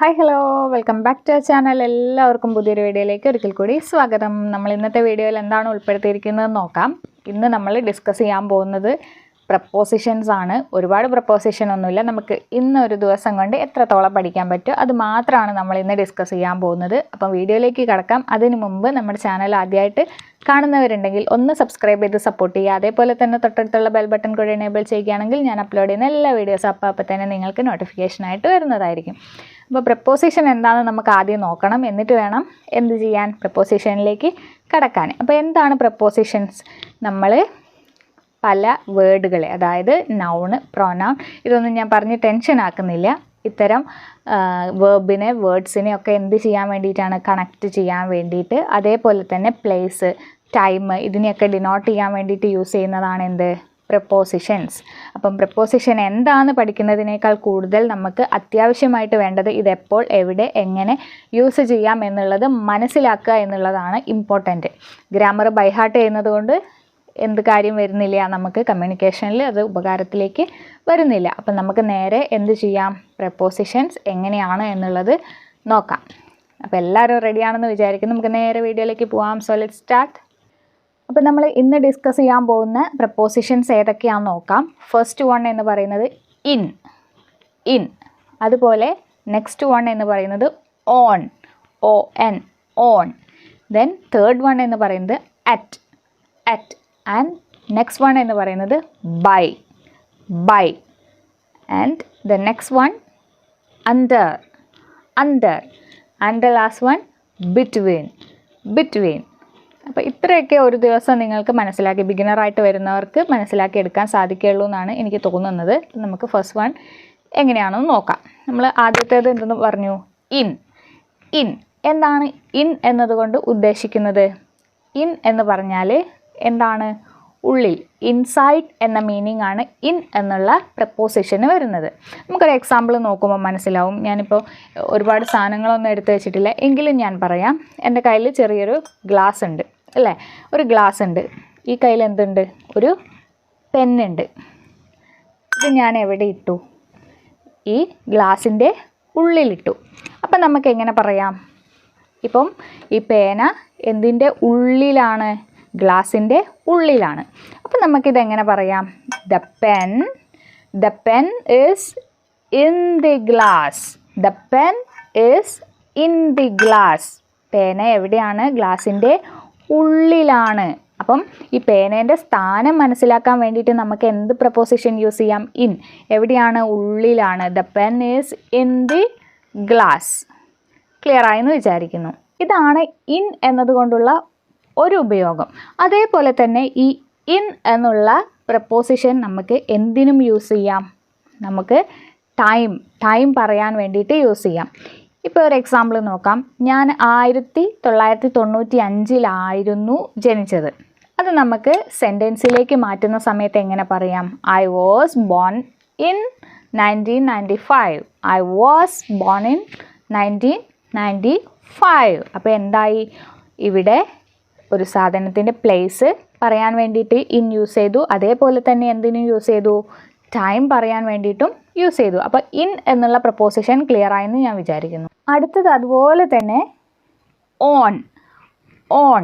Hi hello welcome back to channel. എല്ലാവർക്കും പുതിയൊരു വീഡിയോയിലേക്ക് ഒരിക്കൽ കൂടി സ്വാഗതം. നമ്മൾ ഇന്നത്തെ വീഡിയോയിൽ എന്താണ് ഉൾപ്പെടുത്തിയിരിക്കുന്നത് നോക്കാം. ഇന്ന് നമ്മൾ ഡിസ്കസ് ചെയ്യാൻ പോകുന്നത് പ്രപ്പോസിഷൻസ് ആണ്. ഒരുപാട് പ്രപ്പോസിഷൻ ഒന്നുമില്ല, നമുക്ക് ഇന്നൊരു ദിവസം കൊണ്ട് എത്രത്തോളം പഠിക്കാൻ പറ്റും അത് മാത്രമാണ് നമ്മൾ ഇന്ന് ഡിസ്കസ് ചെയ്യാൻ പോകുന്നത്. അപ്പം വീഡിയോയിലേക്ക് കടക്കാം. അതിനു മുമ്പ് നമ്മുടെ ചാനൽ ആദ്യമായിട്ട് കാണുന്നവരുണ്ടെങ്കിൽ ഒന്ന് സബ്സ്ക്രൈബ് ചെയ്ത് സപ്പോർട്ട് ചെയ്യുക. അതേപോലെ തന്നെ തൊട്ടടുത്തുള്ള ബെൽ ബട്ടൺ കൂടി എനേബിൾ ചെയ്യുകയാണെങ്കിൽ ഞാൻ അപ്ലോഡ് ചെയ്യുന്ന എല്ലാ വീഡിയോസും അപ്പോൾ തന്നെ നിങ്ങൾക്ക് നോട്ടിഫിക്കേഷനായിട്ട് വരുന്നതായിരിക്കും. അപ്പോൾ പ്രപ്പോസിഷൻ എന്താണെന്ന് നമുക്ക് ആദ്യം നോക്കണം, എന്നിട്ട് വേണം എന്ത് ചെയ്യാൻ, പ്രപ്പോസിഷനിലേക്ക് കടക്കാൻ. അപ്പോൾ എന്താണ് പ്രപ്പോസിഷൻസ്? നമ്മൾ പല വേർഡുകളെ, അതായത് നൗണ്, പ്രൊനൗൺ, ഇതൊന്നും ഞാൻ പറഞ്ഞ് ടെൻഷൻ ആക്കുന്നില്ല. ഇത്തരം വേർബിനെ, വേർഡ്സിനെ ഒക്കെ എന്ത് ചെയ്യാൻ വേണ്ടിയിട്ടാണ്, കണക്റ്റ് ചെയ്യാൻ വേണ്ടിയിട്ട്. അതേപോലെ തന്നെ പ്ലേസ്, ടൈം, ഇതിനെയൊക്കെ ഡിനോട്ട് ചെയ്യാൻ വേണ്ടിയിട്ട് യൂസ് ചെയ്യുന്നതാണ് എന്ത്, പ്രപ്പോസിഷൻസ്. അപ്പം പ്രപ്പോസിഷൻ എന്താണെന്ന് പഠിക്കുന്നതിനേക്കാൾ കൂടുതൽ നമുക്ക് അത്യാവശ്യമായിട്ട് വേണ്ടത് ഇതെപ്പോൾ, എവിടെ, എങ്ങനെ യൂസ് ചെയ്യാം എന്നുള്ളത് മനസ്സിലാക്കുക എന്നുള്ളതാണ് ഇമ്പോർട്ടൻറ്റ്. ഗ്രാമർ ബൈഹാർട്ട് ചെയ്യുന്നത് കൊണ്ട് എന്ത് കാര്യം വരുന്നില്ല, നമുക്ക് കമ്മ്യൂണിക്കേഷനിൽ അത് ഉപകാരത്തിലേക്ക് വരുന്നില്ല. അപ്പം നമുക്ക് നേരെ എന്ത് ചെയ്യാം, പ്രപ്പോസിഷൻസ് എങ്ങനെയാണ് എന്നുള്ളത് നോക്കാം. അപ്പോൾ എല്ലാവരും റെഡിയാണെന്ന് വിചാരിക്കുന്നു. നമുക്ക് നേരെ വീഡിയോയിലേക്ക് പോകാം. So let's start. അപ്പോൾ നമ്മൾ ഇന്ന് ഡിസ്കസ് ചെയ്യാൻ പോകുന്ന പ്രപ്പോസിഷൻസ് ഏതൊക്കെയാണെന്ന് നോക്കാം. ഫസ്റ്റ് വൺ എന്ന് പറയുന്നത് ഇൻ, ഇൻ. അതുപോലെ നെക്സ്റ്റ് വൺ എന്ന് പറയുന്നത് on, ON, on. Then third one എന്ന് പറയുന്നത് at, at. And next one എന്ന് പറയുന്നത് by, by. And the next one under, under. And the last one between, between. അപ്പോൾ ഇത്രയൊക്കെ ഒരു ദിവസം നിങ്ങൾക്ക് മനസ്സിലാക്കി, ബിഗിനറായിട്ട് വരുന്നവർക്ക് മനസ്സിലാക്കി എടുക്കാൻ സാധിക്കുകയുള്ളൂ എന്നാണ് എനിക്ക് തോന്നുന്നത്. നമുക്ക് ഫസ്റ്റ് വൺ എങ്ങനെയാണെന്ന് നോക്കാം. നമ്മൾ ആദ്യത്തേത് എന്തെന്ന് പറഞ്ഞു, ഇൻ. ഇൻ എന്താണ് ഇൻ എന്നതുകൊണ്ട് ഉദ്ദേശിക്കുന്നത്? ഇൻ എന്ന് പറഞ്ഞാൽ എന്താണ്, ഉള്ളിൽ, ഇൻസൈഡ് എന്ന മീനിങ് ആണ് ഇൻ എന്നുള്ള പ്രപ്പോസിഷന് വരുന്നത്. നമുക്കൊരു എക്സാമ്പിൾ നോക്കുമ്പോൾ മനസ്സിലാവും. ഞാനിപ്പോൾ ഒരുപാട് സാധനങ്ങളൊന്നും എടുത്ത് വെച്ചിട്ടില്ല, എങ്കിലും ഞാൻ പറയാം. എൻ്റെ കയ്യിൽ ചെറിയൊരു ഗ്ലാസ് ഉണ്ട് അല്ലേ, ഒരു ഗ്ലാസ് ഉണ്ട്. ഈ കയ്യിൽ എന്തുണ്ട്, ഒരു പെന്നുണ്ട്. ഇത് ഞാൻ എവിടെ ഇട്ടു, ഈ ഗ്ലാസിൻ്റെ ഉള്ളിലിട്ടു. അപ്പം നമുക്ക് എങ്ങനെ പറയാം, ഇപ്പം ഈ പേന എന്തിൻ്റെ ഉള്ളിലാണ്, ഗ്ലാസിൻ്റെ ഉള്ളിലാണ്. അപ്പം നമുക്കിതെങ്ങനെ പറയാം, the pen, the pen is in the glass, the pen is in the glass. പേന എവിടെയാണ്, ഗ്ലാസിൻ്റെ ഉള്ളിലാണ്. അപ്പം ഈ പേനേൻ്റെ സ്ഥാനം മനസ്സിലാക്കാൻ വേണ്ടിയിട്ട് നമുക്ക് എന്ത് പ്രപ്പോസിഷൻ യൂസ് ചെയ്യാം, ഇൻ. എവിടെയാണ്, ഉള്ളിലാണ്. The pen is in the glass. Clear ആയെന്ന് വിചാരിക്കുന്നു. ഇതാണ് ഇൻ എന്നതുകൊണ്ടുള്ള ഒരു ഉപയോഗം. അതേപോലെ തന്നെ ഈ ഇൻ എന്നുള്ള പ്രപ്പോസിഷൻ നമുക്ക് എന്തിനും യൂസ് ചെയ്യാം, നമുക്ക് ടൈം, ടൈം പറയാൻ വേണ്ടിയിട്ട് യൂസ് ചെയ്യാം. ഇപ്പോൾ ഒരു എക്സാമ്പിൾ നോക്കാം. ഞാൻ 1995 ജനിച്ചത്. അത് നമുക്ക് സെൻറ്റൻസിലേക്ക് മാറ്റുന്ന സമയത്ത് എങ്ങനെ പറയാം, I was born in 1995, I was born in 1995. അപ്പോൾ എന്തായി, ഇവിടെ ഒരു സാധനത്തിൻ്റെ പ്ലേസ് പറയാൻ വേണ്ടിയിട്ട് ഇൻ യൂസ് ചെയ്തു. അതേപോലെ തന്നെ എന്തിനും യൂസ് ചെയ്തു, ടൈം പറയാൻ വേണ്ടിയിട്ടും യൂസ് ചെയ്തു. അപ്പോൾ ഇൻ എന്നുള്ള പ്രപ്പോസിഷൻ ക്ലിയർ ആയെന്ന് ഞാൻ വിചാരിക്കുന്നു. അടുത്തത് അതുപോലെ തന്നെ ഓൺ, ഓൺ.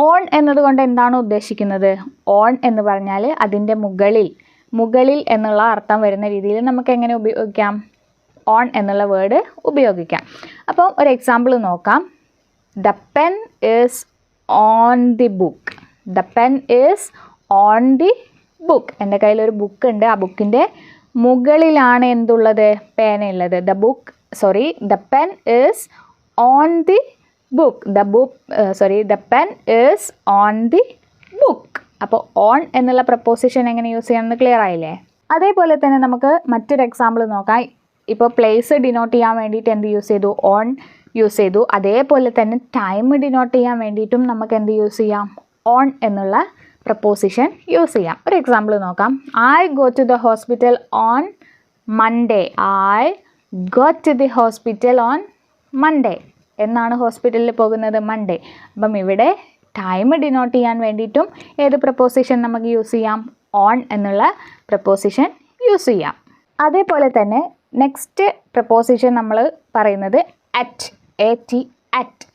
ഓൺ എന്നതുകൊണ്ട് എന്താണ് ഉദ്ദേശിക്കുന്നത്? ഓൺ എന്ന് പറഞ്ഞാൽ അതിൻ്റെ മുകളിൽ, മുകളിൽ എന്നുള്ള അർത്ഥം വരുന്ന രീതിയിൽ നമുക്ക് എങ്ങനെ ഉപയോഗിക്കാം, ഓൺ എന്നുള്ള വേർഡ് ഉപയോഗിക്കാം. അപ്പോൾ ഒരു എക്സാമ്പിൾ നോക്കാം. The pen is on the book, the pen is on the book. എൻ്റെ കയ്യിലൊരു ബുക്ക് ഉണ്ട്, ആ ബുക്കിൻ്റെ മുകളിലാണ് എന്തുള്ളത്, പേനയുള്ളത്. The pen is on the book, the pen is on the book. അപ്പോൾ ഓൺ എന്നുള്ള പ്രപ്പോസിഷൻ എങ്ങനെ യൂസ് ചെയ്യണമെന്ന് ക്ലിയർ ആയില്ലേ? അതേപോലെ തന്നെ നമുക്ക് മറ്റൊരു എക്സാമ്പിൾ നോക്കാം. ഇപ്പോൾ പ്ലേസ് ഡിനോട്ട് ചെയ്യാൻ വേണ്ടിയിട്ട് എന്ത് യൂസ് ചെയ്തു, ഓൺ യൂസ് ചെയ്തു. അതേപോലെ തന്നെ ടൈം ഡിനോട്ട് ചെയ്യാൻ വേണ്ടിയിട്ടും നമുക്ക് എന്ത് യൂസ് ചെയ്യാം, ഓൺ എന്നുള്ള പ്രപ്പോസിഷൻ യൂസ് ചെയ്യാം. ഒരു എക്സാമ്പിൾ നോക്കാം. I go to the hospital on Monday, I go to the hospital on Monday. എന്നാണ് ഹോസ്പിറ്റലിൽ പോകുന്നത്, മൺഡേ. അപ്പം ഇവിടെ ടൈം ഡിനോട്ട് ചെയ്യാൻ വേണ്ടിയിട്ടും ഏത് പ്രപ്പോസിഷൻ നമുക്ക് യൂസ് ചെയ്യാം, ഓൺ എന്നുള്ള പ്രപ്പോസിഷൻ യൂസ് ചെയ്യാം. അതേപോലെ തന്നെ നെക്സ്റ്റ് പ്രപ്പോസിഷൻ നമ്മൾ പറയുന്നത് അറ്റ്, AT, അറ്റ്.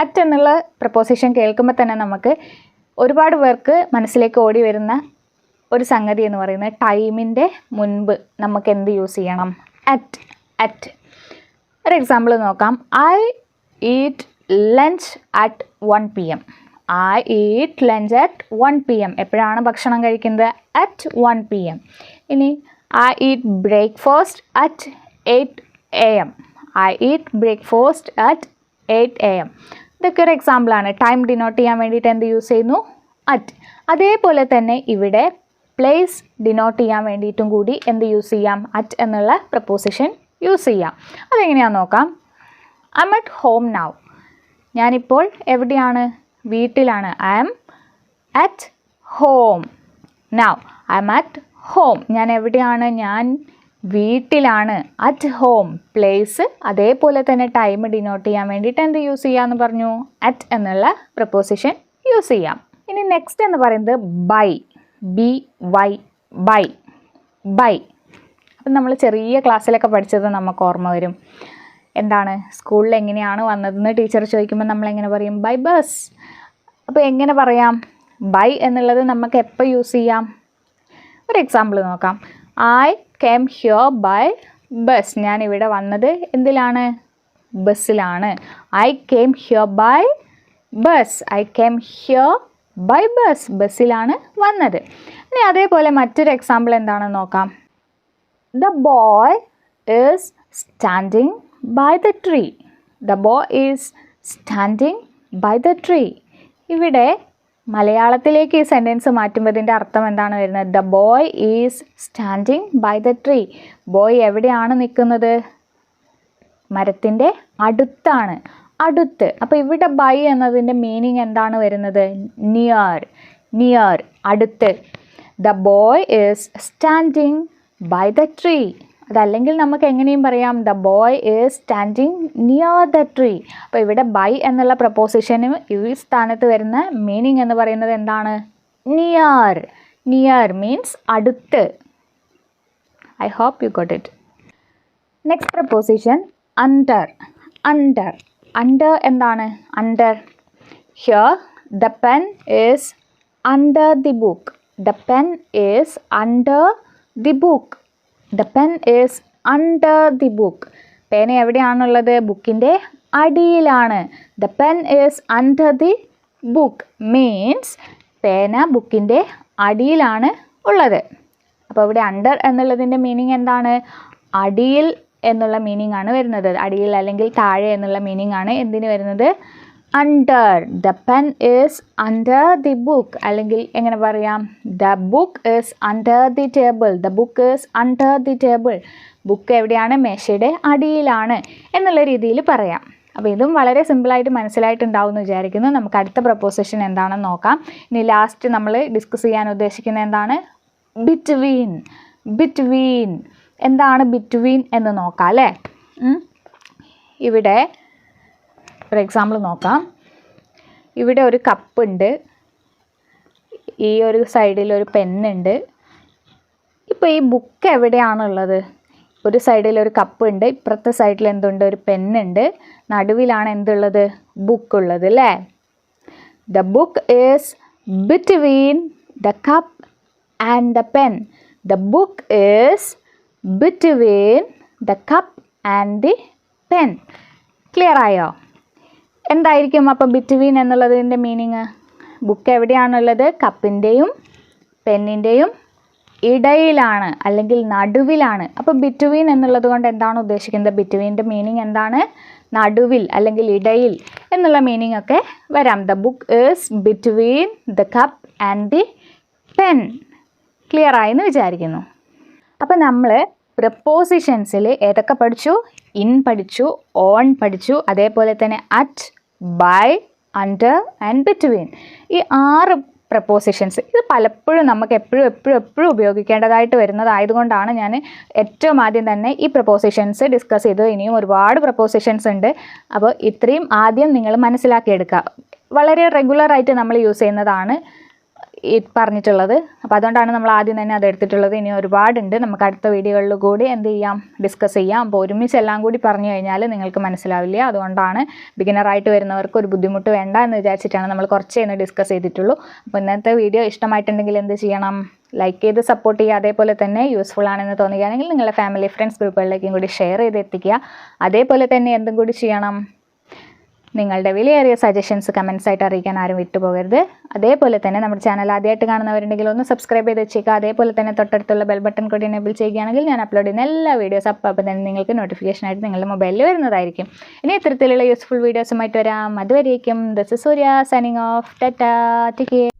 അറ്റ് എന്നുള്ള പ്രപ്പോസിഷൻ കേൾക്കുമ്പോൾ തന്നെ നമുക്ക് ഒരുപാട് പേർക്ക് മനസ്സിലേക്ക് ഓടി വരുന്ന ഒരു സംഗതി എന്ന് പറയുന്നത് ടൈമിൻ്റെ മുൻപ് നമുക്ക് എന്ത് യൂസ് ചെയ്യണം? At, at. ഒരു എക്സാമ്പിൾ നോക്കാം. I eat lunch at 1 PM. I eat lunch at 1 PM. എപ്പോഴാണ് ഭക്ഷണം കഴിക്കുന്നത്? At 1 PM. ഇനി I eat breakfast at 8 AM. I eat breakfast at 8 AM. ഇതൊക്കെ ഒരു എക്സാമ്പിളാണ്. ടൈം ഡിനോട്ട് ചെയ്യാൻ വേണ്ടിയിട്ട് എന്ത് യൂസ് ചെയ്യുന്നു? അറ്റ്. അതേപോലെ തന്നെ ഇവിടെ പ്ലേസ് ഡിനോട്ട് ചെയ്യാൻ വേണ്ടിയിട്ടും കൂടി എന്ത് യൂസ് ചെയ്യാം? അറ്റ് എന്നുള്ള പ്രപ്പോസിഷൻ യൂസ് ചെയ്യാം. അതെങ്ങനെയാണെന്ന് നോക്കാം. I M at home now. ഞാനിപ്പോൾ എവിടെയാണ്? വീട്ടിലാണ്. I M at home now. I M at home. ഞാൻ എവിടെയാണ്? ഞാൻ വീട്ടിലാണ്. At home place. അതേപോലെ തന്നെ ടൈം ഡിനോട്ട് ചെയ്യാൻ വേണ്ടിയിട്ട് എന്ത് യൂസ് ചെയ്യാമെന്ന് പറഞ്ഞു? അറ്റ് എന്നുള്ള പ്രപ്പോസിഷൻ യൂസ് ചെയ്യാം. ഇനി നെക്സ്റ്റ് എന്ന് പറയുന്നത് ബൈ. BY, by. ബൈ. അപ്പം നമ്മൾ ചെറിയ ക്ലാസ്സിലൊക്കെ പഠിച്ചത് നമുക്ക് ഓർമ്മ വരും. എന്താണ്? സ്കൂളിൽ എങ്ങനെയാണ് വന്നതെന്ന് ടീച്ചർ ചോദിക്കുമ്പോൾ നമ്മൾ എങ്ങനെ പറയും? By bus. അപ്പോൾ എങ്ങനെ പറയാം? ബൈ എന്നുള്ളത് നമുക്ക് എപ്പോൾ യൂസ് ചെയ്യാം? ഒരു എക്സാമ്പിൾ നോക്കാം. I came here by bus. ഞാൻ ഇവിടെ വന്നത് എന്തിലാണ്? ബസ്സിലാണ്. I came here by bus. I came here by bus. ബസ്സിലാണ് വന്നത്. ഇനി അതേപോലെ മറ്റൊരു എക്സാമ്പിൾ എന്താണെന്ന് നോക്കാം. The boy is standing by the tree. The boy is standing by the tree. ഇവിടെ മലയാളത്തിലേക്ക് ഈ സെൻറ്റൻസ് മാറ്റുമ്പോൾ ഇതിൻ്റെ അർത്ഥം എന്താണ് വരുന്നത്? The boy is standing by the tree. Boy എവിടെയാണ് നിൽക്കുന്നത്? മരത്തിൻ്റെ അടുത്താണ്. അടുത്ത്. അപ്പോൾ ഇവിടെ ബൈ എന്നതിൻ്റെ മീനിങ് എന്താണ് വരുന്നത്? നിയർ. നിയർ, അടുത്ത്. The boy is standing by the tree. അതല്ലെങ്കിൽ നമുക്ക് എങ്ങനെയും പറയാം? The boy is standing near the tree. അപ്പോൾ ഇവിടെ ബൈ എന്നുള്ള പ്രപ്പോസിഷന് ഈ സ്ഥാനത്ത് വരുന്ന മീനിങ് എന്ന് പറയുന്നത് എന്താണ്? നിയർ. നിയർ മീൻസ് അടുത്ത്. I hope you got it. Next preposition under. Under. Under എന്താണ്? Under. Here the pen is under the book. The pen is under the book. The pen is under the book. പേന എവിടെയാണുള്ളത്? ബുക്കിൻ്റെ അടിയിലാണ്. The pen is under the book means പേന ബുക്കിൻ്റെ അടിയിലാണ് ഉള്ളത്. അപ്പോൾ ഇവിടെ അണ്ടർ എന്നുള്ളതിൻ്റെ മീനിങ് എന്താണ്? അടിയിൽ എന്നുള്ള മീനിങ് ആണ് വരുന്നത്. അടിയിൽ അല്ലെങ്കിൽ താഴെ എന്നുള്ള മീനിങ് ആണ് എന്തിന് വരുന്നത്? Under. The pen is under the book. അല്ലെങ്കിൽ എങ്ങനെ പറയാം? The book is under the table. The book is under the table. Book എവിടെയാണ്? മേശയുടെ അടിയിലാണ് എന്നുള്ള രീതിയിൽ പറയാം. അപ്പോൾ ഇതും വളരെ സിമ്പിളായിട്ട് മനസ്സിലായിട്ടുണ്ടാവും എന്ന് വിചാരിക്കുന്നു. നമുക്ക് അടുത്ത പ്രപ്പോസിഷൻ എന്താണെന്ന് നോക്കാം. ഇനി ലാസ്റ്റ് നമ്മൾ ഡിസ്കസ് ചെയ്യാൻ ഉദ്ദേശിക്കുന്നത് എന്താണ്? ബിറ്റ്വീൻ. ബിറ്റ്വീൻ. എന്താണ് ബിറ്റ്വീൻ എന്ന് നോക്കാം അല്ലേ? ഇവിടെ ഒരു എക്സാമ്പിൾ നോക്കാം. ഇവിടെ ഒരു കപ്പുണ്ട്. ഈ ഒരു സൈഡിൽ ഒരു പെന്നുണ്ട്. ഇപ്പോൾ ഈ ബുക്ക് എവിടെയാണുള്ളത്? ഒരു സൈഡിൽ ഒരു കപ്പുണ്ട്, ഇപ്പുറത്തെ സൈഡിൽ എന്തുണ്ട്? ഒരു പെന്നുണ്ട്. നടുവിലാണ് എന്തുള്ളത്? ബുക്ക് ഉള്ളത് അല്ലേ? The book is between the cup and the pen. The book is between the cup and the pen. Clear ആയോ? എന്തായിരിക്കും അപ്പോൾ ബിറ്റ്വീൻ എന്നുള്ളതിൻ്റെ മീനിങ്? ബുക്ക് എവിടെയാണുള്ളത്? കപ്പിൻ്റെയും പെന്നിൻ്റെയും ഇടയിലാണ് അല്ലെങ്കിൽ നടുവിലാണ്. അപ്പോൾ ബിറ്റ്വീൻ എന്നുള്ളത് കൊണ്ട് എന്താണ് ഉദ്ദേശിക്കുന്നത്? ബിറ്റ്വീൻ്റെ മീനിങ് എന്താണ്? നടുവിൽ അല്ലെങ്കിൽ ഇടയിൽ എന്നുള്ള മീനിങ് ഒക്കെ വരാം. The book is between the cup and the pen. Clear ആയെന്ന് വിചാരിക്കുന്നു. അപ്പോൾ നമ്മൾ പ്രപ്പോസിഷൻസിൽ ഏതൊക്കെ പഠിച്ചു? ഇൻ പഠിച്ചു, ഓൺ പഠിച്ചു, അതേപോലെ തന്നെ at, by, under and between. ഈ 6 പ്രപ്പോസിഷൻസ് ഇത് പലപ്പോഴും നമുക്ക് എപ്പോഴും ഉപയോഗിക്കേണ്ടതായിട്ട് വരുന്നതായതുകൊണ്ടാണ് ഞാൻ ഏറ്റവും ആദ്യം തന്നെ ഈ പ്രപ്പോസിഷൻസ് ഡിസ്കസ് ചെയ്തത്. ഇനിയും ഒരുപാട് പ്രപ്പോസിഷൻസ് ഉണ്ട്. അപ്പോൾ ഇത്രയും ആദ്യം നിങ്ങൾ മനസ്സിലാക്കിയെടുക്കുക. വളരെ റെഗുലറായിട്ട് നമ്മൾ യൂസ് ചെയ്യുന്നതാണ് പറഞ്ഞിട്ടുള്ളത്. അപ്പോൾ അതുകൊണ്ടാണ് നമ്മൾ ആദ്യം തന്നെ അത് എടുത്തിട്ടുള്ളത്. ഇനി ഒരുപാടുണ്ട്, നമുക്ക് അടുത്ത വീഡിയോകളിൽ കൂടി എന്ത് ചെയ്യാം, ഡിസ്കസ് ചെയ്യാം. അപ്പോൾ ഒരുമിച്ച് എല്ലാം കൂടി പറഞ്ഞു കഴിഞ്ഞാൽ നിങ്ങൾക്ക് മനസ്സിലാവില്ല. അതുകൊണ്ടാണ് ബിഗിനറായിട്ട് വരുന്നവർക്ക് ഒരു ബുദ്ധിമുട്ട് വേണ്ട എന്ന് വിചാരിച്ചിട്ടാണ് നമ്മൾ കുറച്ചേ ഡിസ്കസ് ചെയ്തിട്ടുള്ളൂ. അപ്പോൾ ഇന്നത്തെ വീഡിയോ ഇഷ്ടമായിട്ടുണ്ടെങ്കിൽ എന്ത് ചെയ്യണം, ലൈക്ക് ചെയ്ത് സപ്പോർട്ട് ചെയ്യുക. അതേപോലെ തന്നെ യൂസ്ഫുൾ ആണെന്ന് തോന്നുകയാണെങ്കിൽ നിങ്ങളുടെ ഫാമിലി ഫ്രണ്ട്സ് ഗ്രൂപ്പുകളിലേക്കും കൂടി ഷെയർ ചെയ്ത് എത്തിക്കുക. അതേപോലെ തന്നെ എന്തും കൂടി ചെയ്യണം, നിങ്ങളുടെ വിലയേറിയ സജഷൻസ് കമൻസ് ആയിട്ട് അറിയിക്കാൻ ആരും വിട്ടുപോകരുത്. അതേപോലെ തന്നെ നമ്മുടെ ചാനൽ ആദ്യമായിട്ട് കാണുന്നവരുണ്ടെങ്കിൽ ഒന്ന് സബ്സ്ക്രൈബ് ചെയ്ത് വെച്ചേക്കുക. അതേപോലെ തന്നെ തൊട്ടടുത്തുള്ള ബെൽ ബട്ടൺ കൂടി എനേബിൾ ചെയ്യുകയാണെങ്കിൽ ഞാൻ അപ്ലോഡ് ചെയ്യുന്ന എല്ലാ വീഡിയോസ് അപ്പോൾ തന്നെ നിങ്ങൾക്ക് നോട്ടിഫിക്കേഷനായിട്ട് നിങ്ങളുടെ മൊബൈലിൽ വരുന്നതായിരിക്കും. ഇനി ഇത്തരത്തിലുള്ള യൂസ്ഫുൾ വീഡിയോസുമായിട്ട് വരാം. അതുവരേക്കും this is Surya signing off. Tata, take care.